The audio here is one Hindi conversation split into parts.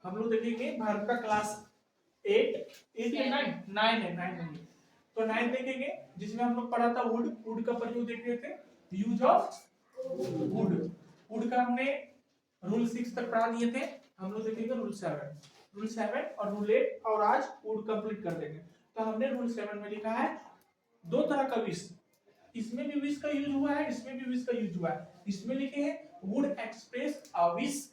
हम लोग देखेंगे भारत का क्लास 8 या 9 है 9 तो 9 देखेंगे जिसमें हम लोग पढ़ा था वुड का प्रयोग देख रहे थे, यूज ऑफ वुड का हमने रूल 6 तक पढ़ा दिए थे। हम लोग देखेंगे रूल 7 और रूल 8 और आज वुड कंप्लीट कर देंगे। तो हमने रूल 7 में लिखा है दो तरह का विश, इसमें भी विश का यूज हुआ है, इसमें भी विश का यूज हुआ है। इसमें लिखे हैं would express a wish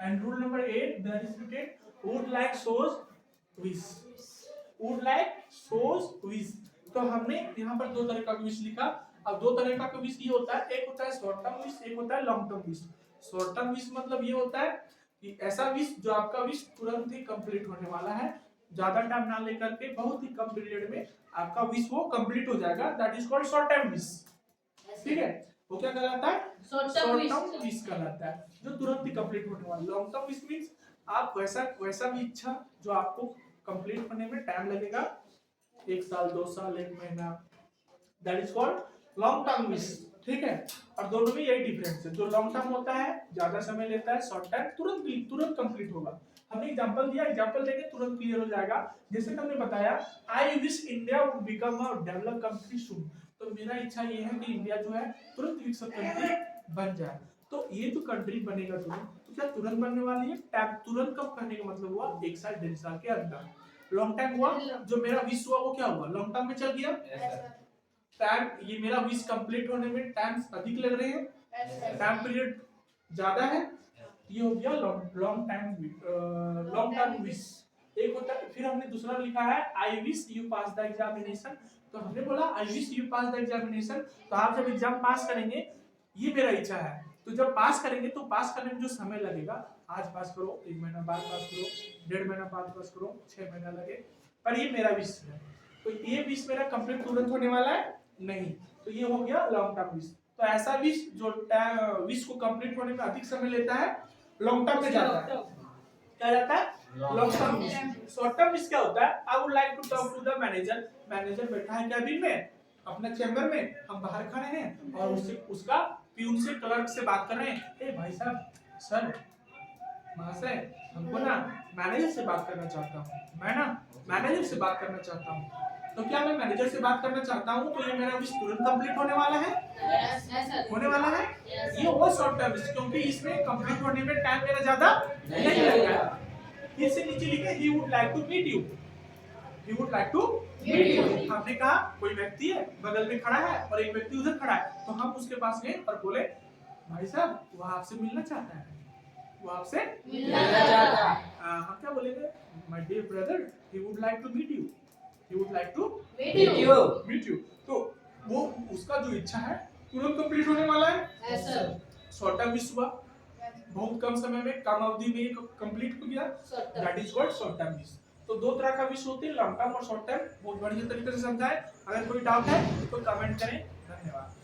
and rule number 8 there is written would like shows wish, would like shows wish. तो हमने यहाँ पर दो तरह का विश लिखा। अब दो तरह का विश ये होता है, एक होता है शॉर्ट टर्म विश, एक होता है long term wish. Short term wish मतलब ये होता है कि ऐसा विश जो आपका विश तुरंत ही कंप्लीट होने वाला है, ज्यादा टाइम ना लेकर के बहुत ही कम पीरियड में आपका विश वो कंप्लीट हो जाएगा, that is called short term wish. ठीक है, वो क्या कहलाता है? शॉर्ट टर्म विश कहलाता है, जो तुरंत ही कंप्लीट होने वाला। लॉन्ग टर्म विश मींस आप वैसा भी इच्छा जो आपको कंप्लीट होने में टाइम लगेगा, 1 साल 2 साल 1 महीना, that is called long term wish. ठीक है, और दोनों में यही डिफरेंस है, जो लॉन्ग टर्म होता है ज्यादा समय लेता है, शॉर्ट टर्म तुरंत कंप्लीट होगा। हमने एग्जांपल दिया, एग्जांपल देके तुरंत क्लियर हो जाएगा। जैसे कि हमने बताया I wish India would become a developed country soon, तो मेरा इच्छा ये है कि इंडिया जो है तुरंत विकसित कंट्री बन जाए। तो ये जो कंट्री बनेगा तुरंत, तो क्या तुरंत बनने वाली है? टाइम तुरंत कब करने का मतलब हुआ 1 साल 1.5 साल के अंदर। लॉन्ग टाइम हुआ, जो मेरा विश हुआ वो क्या हुआ? लॉन्ग टाइम में चल गया। टाइम ये मेरा विश कंप्लीट होने में टाइम अधिक लग रहे हैं, टाइम पीरियड ज्यादा है, ये हो गया लॉन्ग टर्म विश। एक होता है, फिर हमने दूसरा लिखा है I wish you pass the examination. तो हमने बोला I wish you pass the examination, तो आप जब एग्जाम पास करेंगे, ये मेरा इच्छा है, तो जब पास करेंगे तो पास करने में जो समय लगेगा, आज पास करो 1 महीना बाद पास करो, 1.5 महीना बाद पास करो, 6 महीना लगे, पर ये मेरा विश है। तो ये विश मेरा कंप्लीट तुरंत होने वाला है नहीं, तो ये हो गया लॉन्ग टर्म विश। तो ऐसा विश जो विश को कंप्लीट होने में अधिक समय लेता है, लॉन्ग टर्म में जाता है, क्या जाता है? Long term wish. Short term wish क्या होता है? I would like to talk to the manager, manager बैठा है कैबिन में अपने चैम्बर में, हम बाहर खड़े हैं और उसका प्यून से क्लर्क से बात कर रहे हैं, ए भाई साहब, सर, महाशय, हमको ना मैनेजर से बात करना चाहता हूँ, मैं ना मैनेजर से बात करना चाहता हूँ। तो क्या मैं मैनेजर से बात करना चाहता हूँ, तो ये मेरा विश तुरंत कंप्लीट होने वाला है? होने वाला है। ये वो शॉर्ट टर्म विश, क्योंकि इसमें कंप्लीट होने में टाइम मेरा ज्यादा नहीं लगेगा। फिर से नीचे लिखे he would like to meet you, he would like to meet you. हमने कहा कोई व्यक्ति है बगल में खड़ा है और एक व्यक्ति उधर खड़ा है, तो हम उसके पास गए और बोले, भाई साहब वो आपसे मिलना चाहता है, वो आपसे मिलना चाहता है। हम क्या बोलेंगे? My dear brother, he would like to meet you, he would like to meet you। तो वो उसका जो इच्छा है तुरंत कंप्लीट होने वाला है। शॉर्ट टर्म विश हुआ, बहुत कम समय में, कम अवधि में कंप्लीट हो गया, that is called short term wish. तो दो तरह का विश होते हैं, लॉन्ग टर्म और शॉर्ट टर्म। बहुत बढ़िया तरीके से समझाए। अगर कोई डाउट है तो कमेंट करें। धन्यवाद।